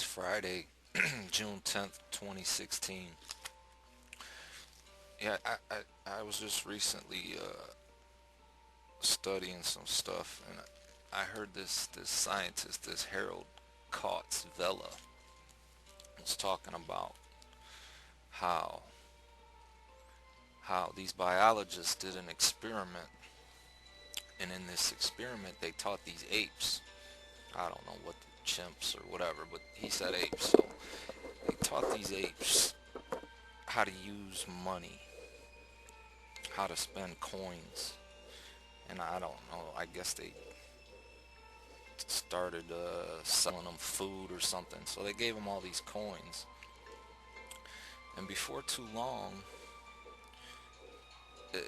It's Friday, June 10th, 2016. Yeah, I was just recently studying some stuff, and I heard this scientist, this Harold Kautz Vela, was talking about how these biologists did an experiment, and in this experiment they taught these apes. I don't know what the chimps or whatever, but he said apes. So they taught these apes how to use money, how to spend coins, and I don't know. I guess they started selling them food or something. So they gave them all these coins, and before too long, uh,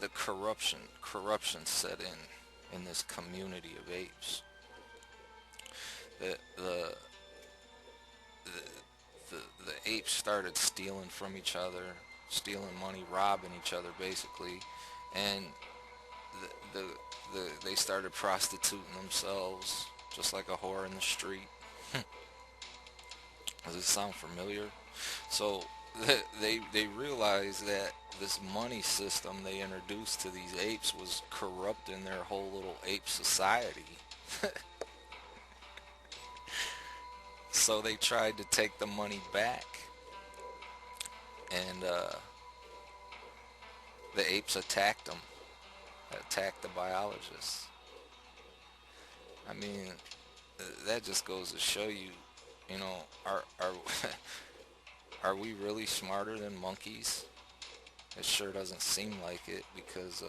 the corruption set in this community of apes. The the the the apes started stealing from each other, stealing money, robbing each other basically, and the, the, they started prostituting themselves just like a whore in the street. Does it sound familiar? So they realized that this money system they introduced to these apes was corrupting their whole little ape society. So they tried to take the money back, and the apes attacked the biologists. I mean, that just goes to show you, are are we really smarter than monkeys? It sure doesn't seem like it because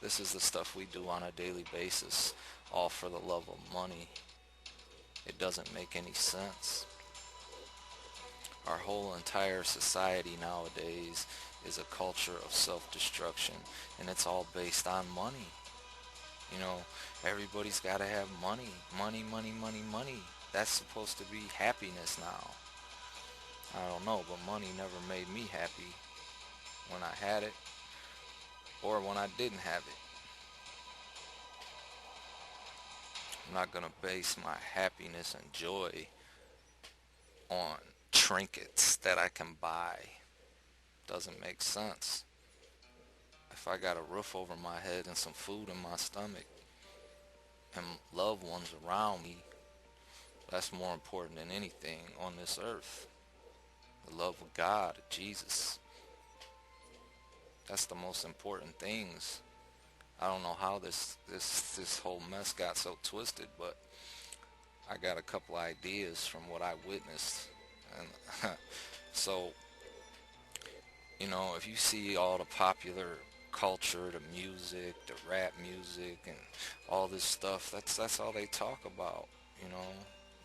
this is the stuff we do on a daily basis, all for the love of money. It doesn't make any sense. Our whole entire society nowadays is a culture of self-destruction, and it's all based on money. You know, everybody's got to have money, money, money, money, money. That's supposed to be happiness now. I don't know, but money never made me happy when I had it or when I didn't have it. I'm not going to base my happiness and joy on trinkets that I can buy. Doesn't make sense. If I got a roof over my head and some food in my stomach and loved ones around me, that's more important than anything on this earth. The love of God, of Jesus. That's the most important things. I don't know how this whole mess got so twisted, but I got a couple ideas from what I witnessed. And so, if you see all the popular culture, the music, the rap music, and all this stuff, that's all they talk about. You know,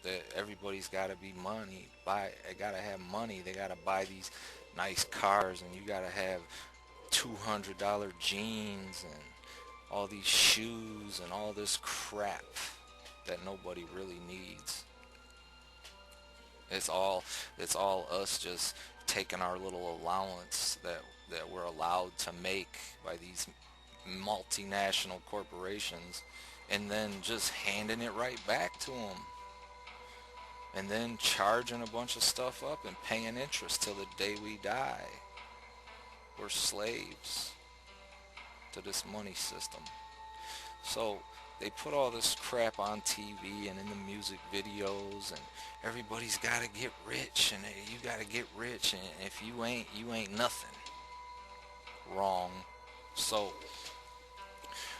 that everybody's got to be money. They gotta have money. They gotta buy these nice cars, and you gotta have $200 jeans and all these shoes and all this crap that nobody really needs. It's all it's all us just taking our little allowance that we're allowed to make by these multinational corporations and then just handing it right back to them and then charging a bunch of stuff up and paying interest till the day we die. We're slaves to this money system. So they put all this crap on TV and in the music videos, and everybody's got to get rich, and you got to get rich, and if you ain't nothing. Wrong. So,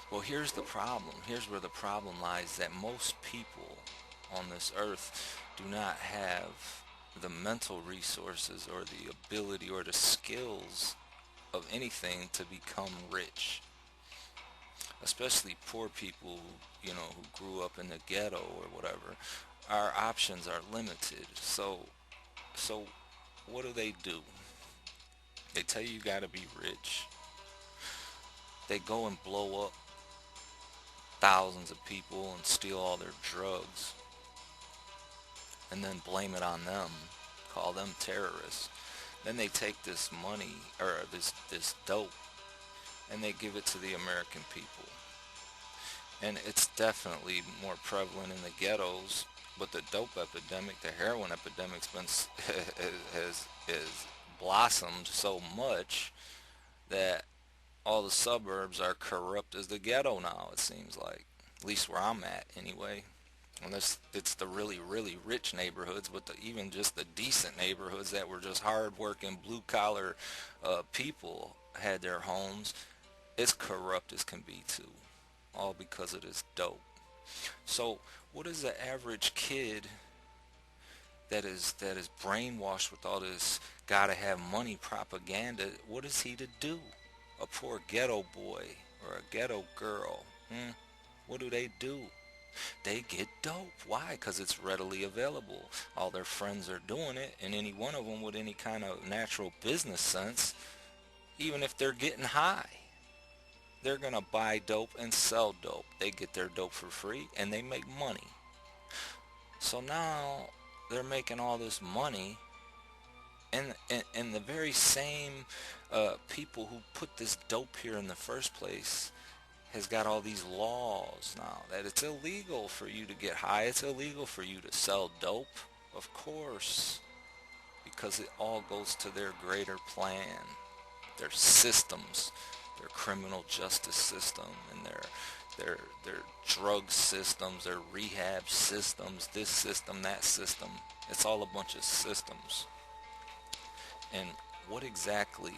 well, here's the problem. Here's where the problem lies, that most people on this earth do not have the mental resources or the ability or the skills of anything to become rich, especially poor people, who grew up in the ghetto or whatever. Our options are limited. So what do? They tell you got to be rich. They go and blow up thousands of people and steal all their drugs and then blame it on them, call them terrorists. Then they take this money or this dope and they give it to the American people. And it's definitely more prevalent in the ghettos But the dope epidemic, the heroin epidemic's been has blossomed so much that all the suburbs are corrupt as the ghetto now. It seems like, at least where I'm at, anyway. Unless it's the really, really rich neighborhoods, but even just the decent neighborhoods that were just hard-working, blue-collar people had their homes, it's corrupt as can be too, all because of this dope. So, what is the average kid that is brainwashed with all this gotta have money propaganda? What is he to do? A poor ghetto boy or a ghetto girl? What do they do? They get dope. Why? Because it's readily available. All their friends are doing it, and any one of them with any kind of natural business sense, even if they're getting high, they're going to buy dope and sell dope. They get their dope for free, and they make money. So now they're making all this money, and the very same people who put this dope here in the first place has got all these laws now that it's illegal for you to get high. It's illegal for you to sell dope, of course, because it all goes to their greater plan, their systems, their criminal justice system, and their drug systems, their rehab systems, this system, that system. It's all a bunch of systems. And what exactly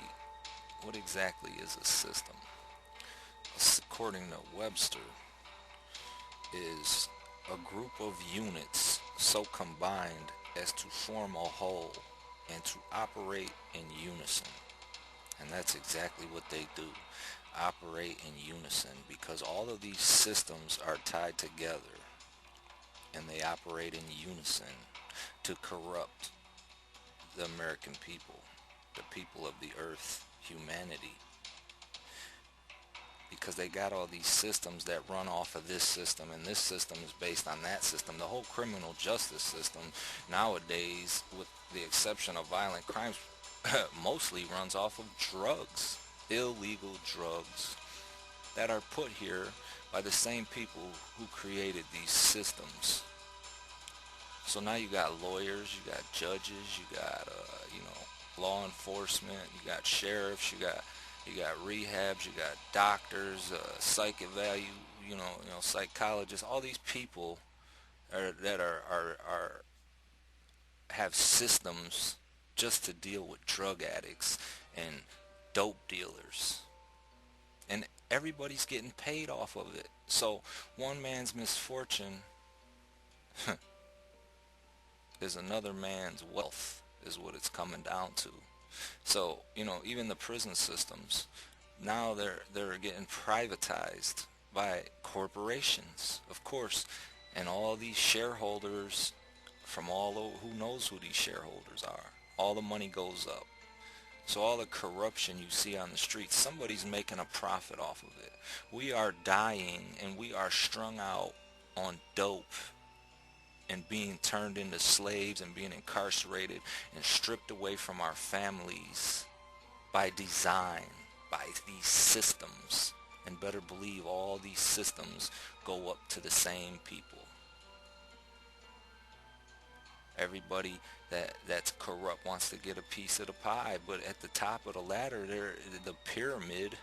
what exactly is a system? According to Webster, is a group of units so combined as to form a whole and to operate in unison. And that's exactly what they do, operate in unison, because all of these systems are tied together and they operate in unison to corrupt the American people, the people of the earth, humanity, because they got all these systems that run off of this system, and this system is based on that system. The whole criminal justice system nowadays, with the exception of violent crimes, mostly runs off of drugs, illegal drugs that are put here by the same people who created these systems. So now you got lawyers, you got judges, you got law enforcement, you got sheriffs, you got rehabs, you got doctors, psych evalu, psychologists. All these people that are have systems just to deal with drug addicts and dope dealers, and everybody's getting paid off of it. So one man's misfortune is another man's wealth, is what it's coming down to. So, even the prison systems, now they're getting privatized by corporations, of course, and all these shareholders from all over, who knows who these shareholders are. All the money goes up. So all the corruption you see on the streets, somebody's making a profit off of it. We are dying and we are strung out on dope and being turned into slaves and being incarcerated and stripped away from our families by design, by these systems. And better believe all these systems go up to the same people. Everybody that's corrupt wants to get a piece of the pie, but at the top of the ladder, the pyramid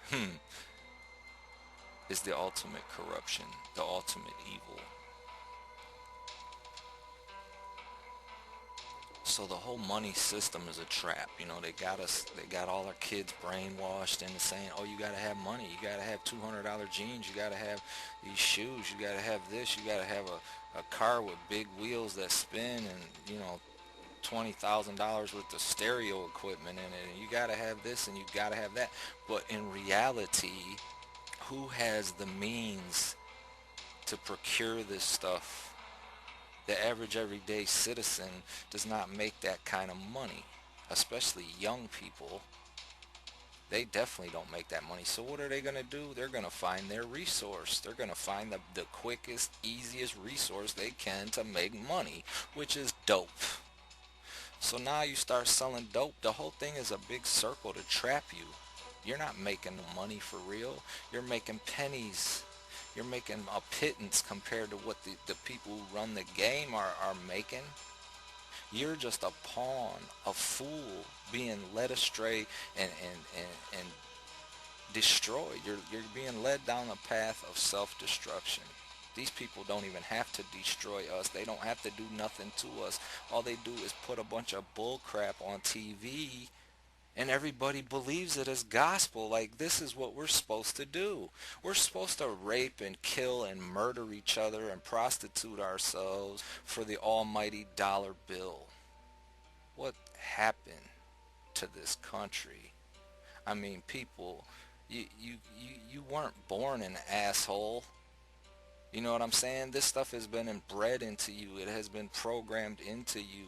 is the ultimate corruption, the ultimate evil. So the whole money system is a trap. They got all our kids brainwashed into saying, oh, you gotta have money, you gotta have $200 jeans, you gotta have these shoes, you gotta have this, you gotta have a car with big wheels that spin, and $20,000 worth of stereo equipment in it, and you gotta have this and you gotta have that. But in reality, who has the means to procure this stuff? The average everyday citizen does not make that kind of money, especially young people. They definitely don't make that money. So what are they going to do? They're going to find their resource. They're going to find the quickest, easiest resource they can to make money, which is dope. So now you start selling dope. The whole thing is a big circle to trap you. You're not making the money for real. You're making pennies. You're making a pittance compared to what the people who run the game are making. You're just a pawn, a fool being led astray and destroyed. You're being led down a path of self-destruction. These people don't even have to destroy us. They don't have to do nothing to us. All they do is put a bunch of bull crap on TV and everybody believes it as gospel. Like, this is what we're supposed to do. We're supposed to rape and kill and murder each other and prostitute ourselves for the almighty dollar bill. What happened to this country? I mean, people, you weren't born an asshole. You know what I'm saying? This stuff has been inbred into you. It has been programmed into you.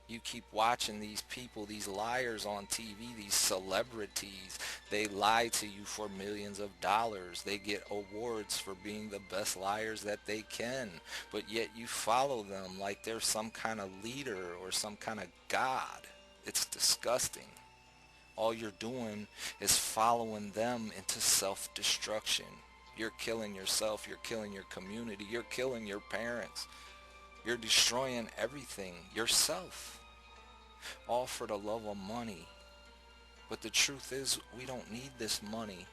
You keep watching these people, these liars on TV, these celebrities. They lie to you for millions of dollars. They get awards for being the best liars that they can. But yet you follow them like they're some kind of leader or some kind of god. It's disgusting. All you're doing is following them into self-destruction. You're killing yourself. You're killing your community. You're killing your parents. You're destroying everything, yourself, all for the love of money. But the truth is, we don't need this money.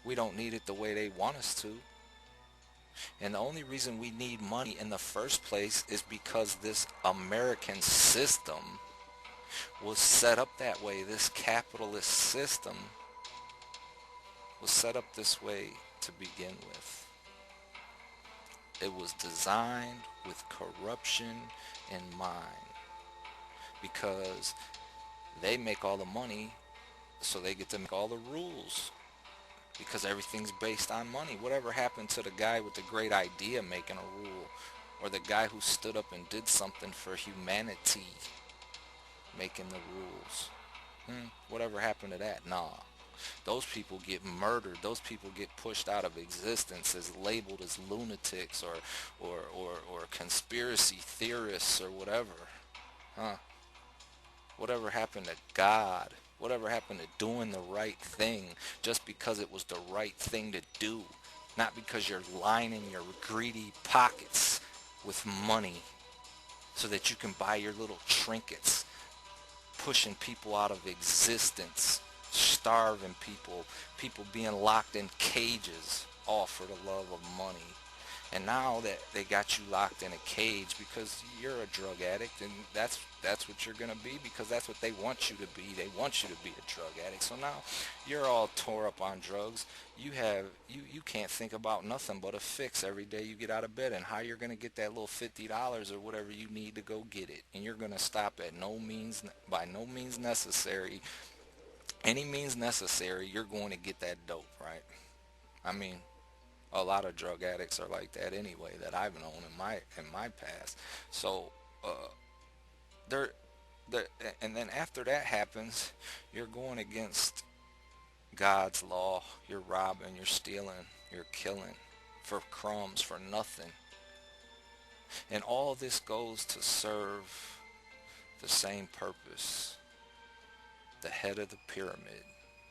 We don't need it the way they want us to. And the only reason we need money in the first place is because this American system was set up that way. This capitalist system was set up this way to begin with. It was designed with corruption in mind, because they make all the money, so they get to make all the rules, because everything's based on money. Whatever happened to the guy with the great idea making a rule, or the guy who stood up and did something for humanity making the rules? Whatever happened to that? Nah. Those people get murdered. Those people get pushed out of existence, as labeled as lunatics or conspiracy theorists or whatever. Huh? Whatever happened to God? Whatever happened to doing the right thing just because it was the right thing to do? Not because you're lining your greedy pockets with money so that you can buy your little trinkets, pushing people out of existence, starving people, people being locked in cages, all for the love of money. And now that they got you locked in a cage because you're a drug addict, and that's what you're gonna be, because that's what they want you to be. They want you to be a drug addict. So now you're all tore up on drugs. You can't think about nothing but a fix every day you get out of bed, and how you're gonna get that little $50 or whatever you need to go get it. And you're gonna stop at no means, by no means necessary, any means necessary. You're going to get that dope, right? I mean, a lot of drug addicts are like that anyway, that I've known in my past. So they're, they're and then after that happens, you're going against God's law. You're robbing, you're stealing, you're killing for crumbs, for nothing. And all this goes to serve the same purpose: the head of the pyramid,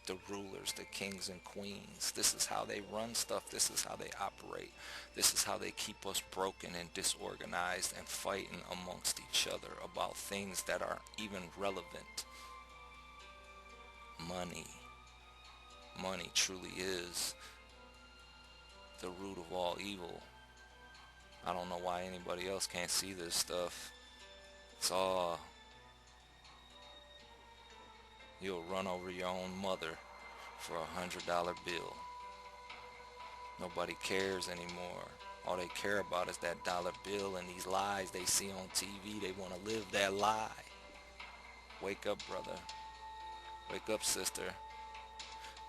the rulers, the kings and queens. This is how they run stuff. This is how they operate. This is how they keep us broken and disorganized and fighting amongst each other about things that aren't even relevant. Money. Money truly is the root of all evil. I don't know why anybody else can't see this stuff. It's all, you'll run over your own mother for $100 bill. Nobody cares anymore. All they care about is that dollar bill and these lies they see on TV. They want to live that lie. Wake up, brother. Wake up, sister.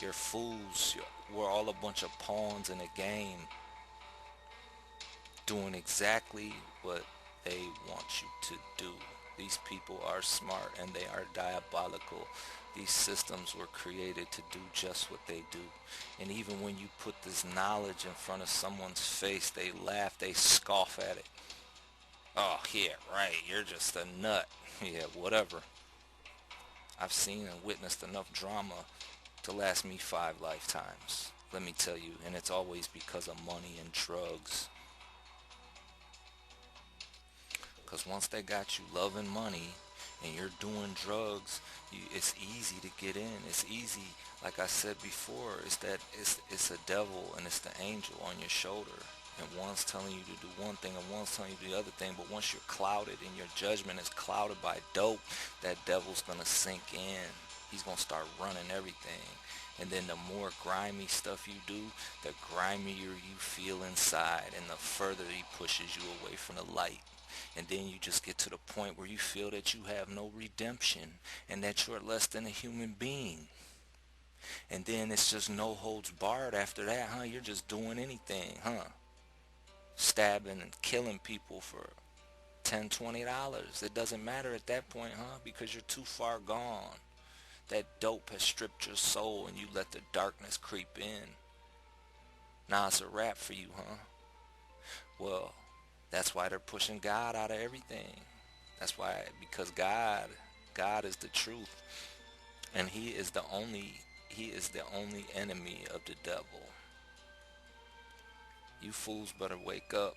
You're fools. We're all a bunch of pawns in a game, doing exactly what they want you to do. These people are smart and they are diabolical. These systems were created to do just what they do. And even when you put this knowledge in front of someone's face, they laugh, they scoff at it. Oh, yeah, right, you're just a nut. Yeah, whatever. I've seen and witnessed enough drama to last me 5 lifetimes. Let me tell you, and it's always because of money and drugs. Because once they got you loving money and you're doing drugs, it's easy to get in. It's easy, like I said before, it's a devil and it's the angel on your shoulder. And one's telling you to do one thing and one's telling you to do the other thing. But once you're clouded and your judgment is clouded by dope, that devil's going to sink in. He's going to start running everything. And then the more grimy stuff you do, the grimier you feel inside and the further he pushes you away from the light. And then you just get to the point where you feel that you have no redemption and that you're less than a human being. And then it's just no holds barred after that, huh? You're just doing anything, huh? Stabbing and killing people for $10, $20. It doesn't matter at that point, huh? Because you're too far gone. That dope has stripped your soul and you let the darkness creep in. Now it's a wrap for you, huh? Well, that's why they're pushing God out of everything. That's why, because God is the truth, and He is the only enemy of the devil. You fools better wake up.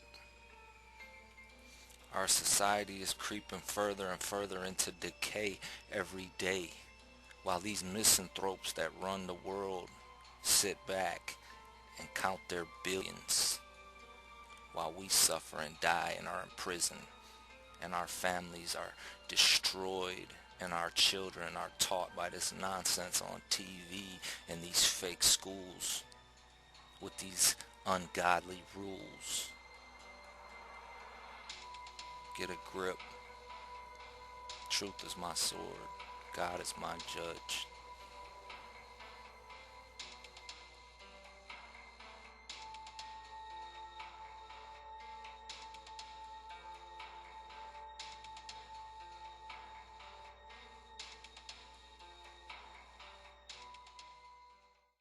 Our society is creeping further and further into decay every day, while these misanthropes that run the world sit back and count their billions, while we suffer and die and are in prison, and our families are destroyed, and our children are taught by this nonsense on TV and these fake schools with these ungodly rules. Get a grip. Truth is my sword. God is my judge.